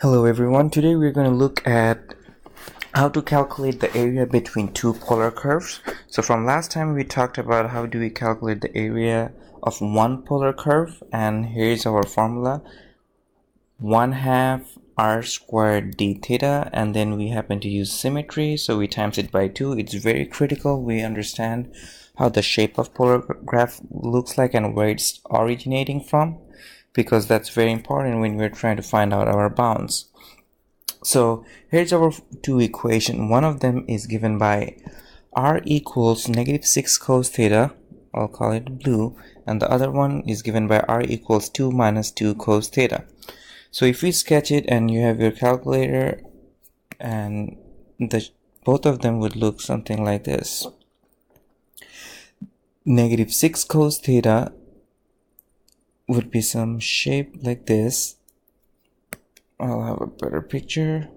Hello everyone, today we're going to look at how to calculate the area between two polar curves. So from last time we talked about how do we calculate the area of one polar curve, and here's our formula: 1/2 r squared d theta, and then we happen to use symmetry, so we times it by 2. It's very critical we understand how the shape of polar graph looks like and where it's originating from, because that's very important when we're trying to find out our bounds. So here's our two equations. One of them is given by r equals -6 cos theta, I'll call it blue, and the other one is given by r equals 2 minus 2 cos theta. So if we sketch it and you have your calculator, and both of them would look something like this. -6 cos theta would be some shape like this. I'll have a better picture.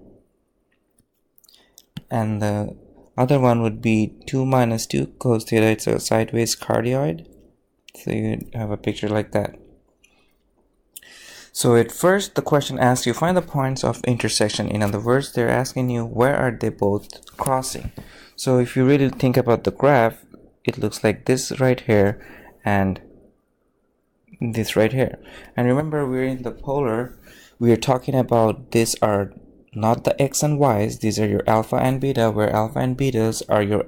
And the other one would be 2 minus 2 cos theta. It's a sideways cardioid. So you have a picture like that. So at first the question asks you find the points of intersection. In other words, they're asking you where are they both crossing. So if you really think about the graph, it looks like this right here and this right here. And remember, we're in the polar. We are talking about these are not the x and y's, these are your alpha and beta, where alpha and betas are your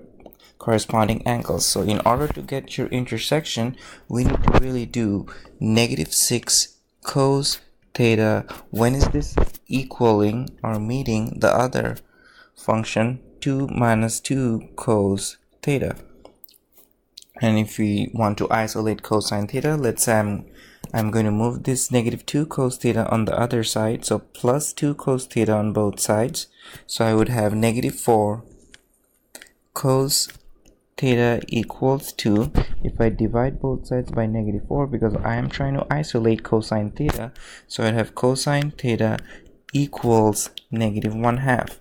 corresponding angles. So in order to get your intersection, we need to really do -6 cos theta. When is this equaling or meeting the other function 2 minus 2 cos theta? And if we want to isolate cosine theta, let's say I'm going to move this -2 cos theta on the other side, so plus 2 cos theta on both sides. So I would have -4 cos theta equals 2. If I divide both sides by -4, because I am trying to isolate cosine theta, so I'd have cosine theta equals -1/2.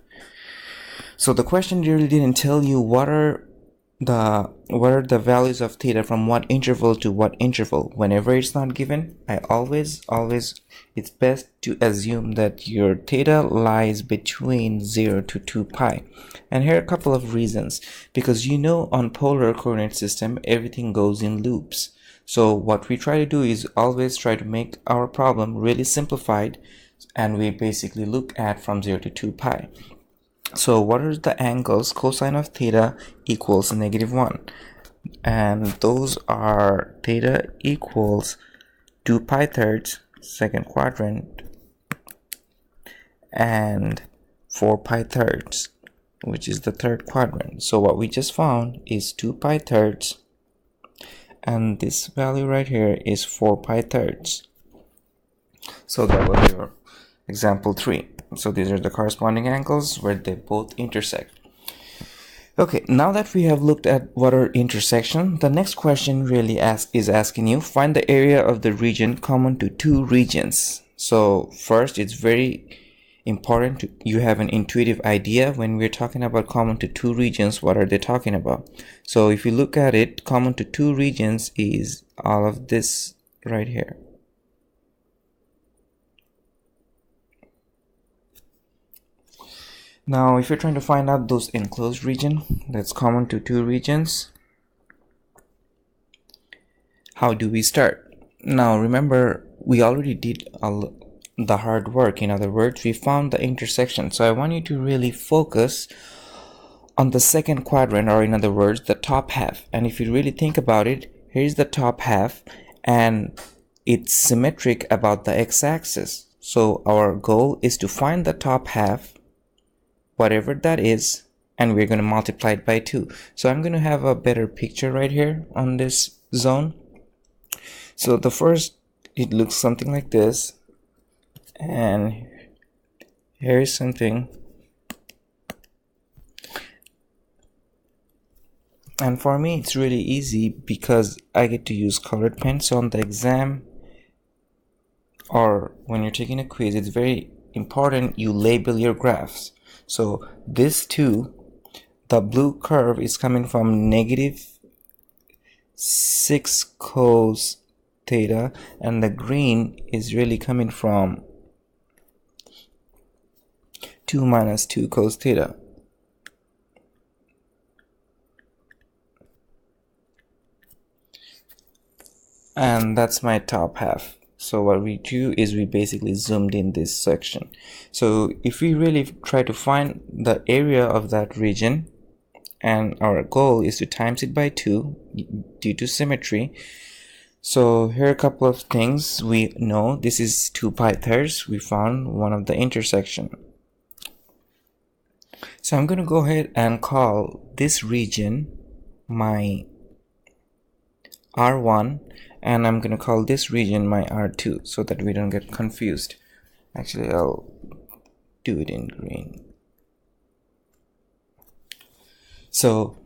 So the question really didn't tell you what are the values of theta from what interval to what interval. Whenever it's not given, I always it's best to assume that your theta lies between 0 to 2 pi. And here are a couple of reasons. Because on polar coordinate system everything goes in loops. So what we try to do is always try to make our problem really simplified, and we basically look at from 0 to 2 pi. So what are the angles? Cosine of theta equals -1, and those are theta equals 2 pi thirds, second quadrant, and 4 pi thirds, which is the third quadrant. So what we just found is 2 pi thirds, and this value right here is 4 pi thirds. So that was your example 3. So these are the corresponding angles where they both intersect. Okay, now that we have looked at what are intersection, the next question really is asking you find the area of the region common to two regions. So first, it's very important you have an intuitive idea when we're talking about common to two regions, what are they talking about. So if you look at it, common to two regions is all of this right here. Now, if you're trying to find out those enclosed region that's common to two regions, how do we start? Now, remember, we already did the hard work. In other words, we found the intersection. So I want you to really focus on the second quadrant, or in other words, the top half. And if you really think about it, here's the top half, and it's symmetric about the x-axis. So our goal is to find the top half, whatever that is, and we're going to multiply it by 2. So I'm going to have a better picture right here on this zone. So the first, it looks something like this, and here is something, and for me it's really easy because I get to use colored pen. So on the exam or when you're taking a quiz, it's very important you label your graphs. So this 2, the blue curve is coming from -6 cos theta, and the green is really coming from 2 minus 2 cos theta. And that's my top half. So what we do is we basically zoomed in this section. So if we really try to find the area of that region, and our goal is to times it by 2 due to symmetry. So here are a couple of things we know. This is 2 pi thirds. We found one of the intersection. So I'm going to go ahead and call this region my R1, and I'm going to call this region my R2 so that we don't get confused. Actually, I'll do it in green. So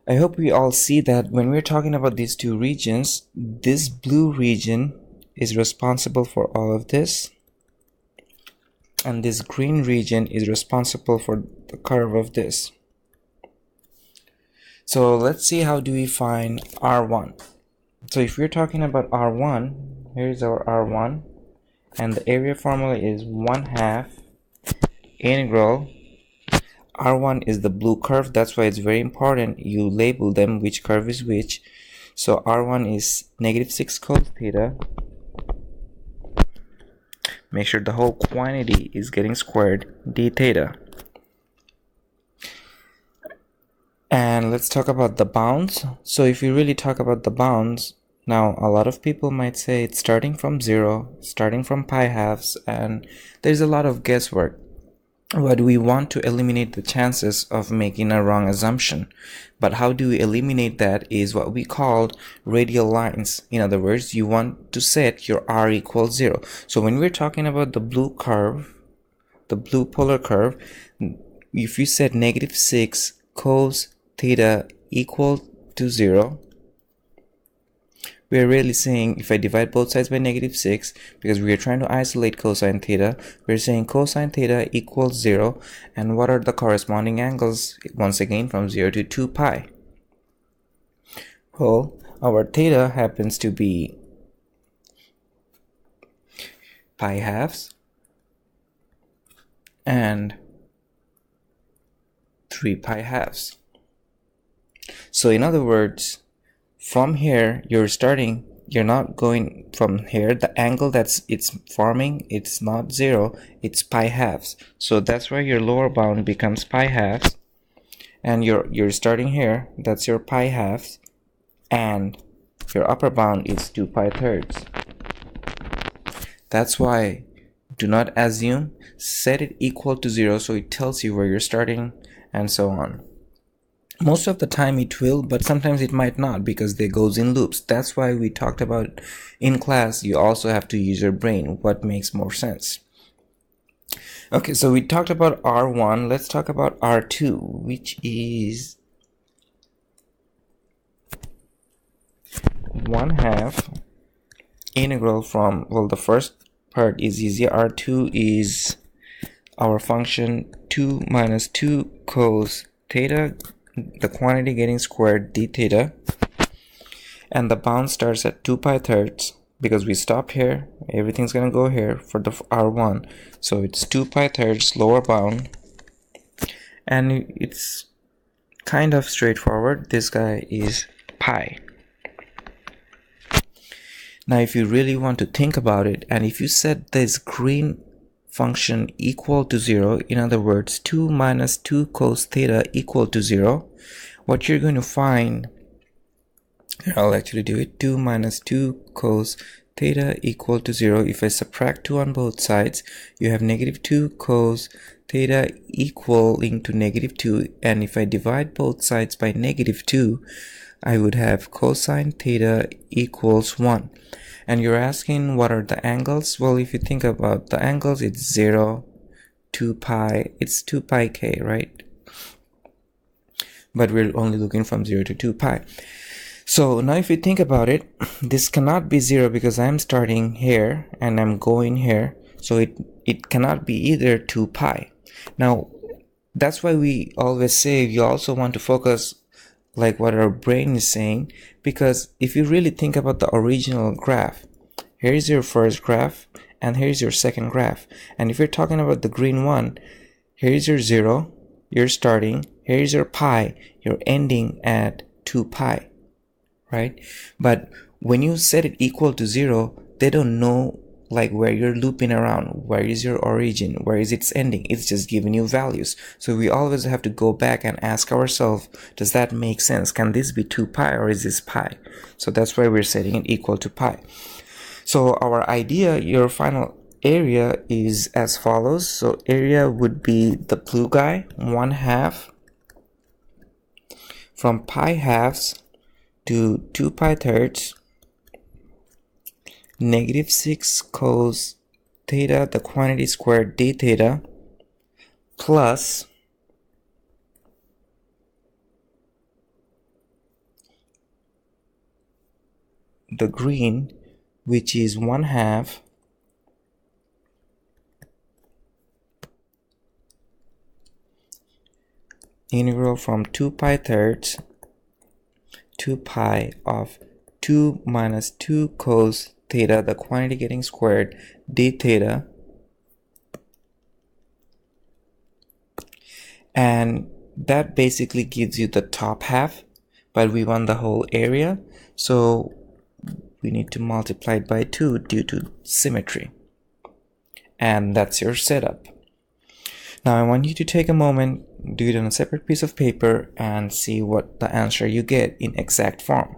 I hope we all see that when we're talking about these two regions, this blue region is responsible for all of this, and this green region is responsible for the curve of this. So let's see, how do we find R1? So if we're talking about R1, here's our R1, and the area formula is 1/2 integral. R1 is the blue curve. That's why it's very important you label them, which curve is which. So R1 is -6 cos theta. Make sure the whole quantity is getting squared, d theta. And let's talk about the bounds. So if you really talk about the bounds, now a lot of people might say it's starting from 0, starting from pi halves, and there's a lot of guesswork. But we want to eliminate the chances of making a wrong assumption. But how do we eliminate that is what we called radial lines. In other words, you want to set your r equals 0. So when we're talking about the blue curve, the blue polar curve, if you set -6 cos theta equal to 0, we're really saying, if I divide both sides by -6, because we are trying to isolate cosine theta, we're saying cosine theta equals 0. And what are the corresponding angles? Once again, from 0 to 2 pi. Well, our theta happens to be pi halves and 3 pi halves. So in other words, from here you're not going from here, the angle it's forming, it's not 0, it's pi halves. So that's why your lower bound becomes pi halves, and you're starting here, that's your pi halves, and your upper bound is 2 pi thirds. That's why do not assume, set it equal to 0 so it tells you where you're starting, and so on. Most of the time it will, but sometimes it might not, because they goes in loops. That's why we talked about in class, you also have to use your brain, what makes more sense. Okay, so we talked about R1. Let's talk about R2, which is 1/2 integral from, well, the first part is easy. R2 is our function 2 minus 2 cos theta, the quantity getting squared, d theta, and the bound starts at 2 pi thirds, because we stop here, everything's gonna go here for the R1. So it's 2 pi thirds lower bound, and it's kind of straightforward. This guy is pi. Now if you really want to think about it, and if you set this green function equal to 0, in other words 2 minus 2 cos theta equal to 0, what you're going to find, I'll actually do it, 2 minus 2 cos theta equal to 0. If I subtract 2 on both sides, you have -2 cos theta equaling to -2, and if I divide both sides by -2, I would have cosine theta equals 1. And you're asking, what are the angles? Well, if you think about the angles, it's 0, 2 pi, it's 2 pi k, right? But we're only looking from 0 to 2 pi. So now if you think about it, this cannot be 0 because I'm starting here and I'm going here. So it cannot be either 2 pi. Now, that's why we always say you also want to focus like what our brain is saying, because if you really think about the original graph, here's your first graph and here's your second graph, and if you're talking about the green one, here is your 0, you're starting, here is your pi, you're ending at 2 pi, right? But when you set it equal to 0, they don't know like where you're looping around, where is your origin, where is its ending. It's just giving you values. So we always have to go back and ask ourselves, does that make sense? Can this be 2 pi or is this pi? So that's why we're setting it equal to pi. So our idea, your final area is as follows. So area would be the blue guy, 1/2 from pi halves to 2 pi thirds, -6 cos theta, the quantity squared d theta, plus the green, which is 1/2 integral from 2 pi thirds to pi of 2 minus 2 cos theta, the quantity getting squared, d theta, and that basically gives you the top half, but we want the whole area, so we need to multiply it by 2 due to symmetry. And that's your setup. Now I want you to take a moment, do it on a separate piece of paper, and see what the answer you get in exact form.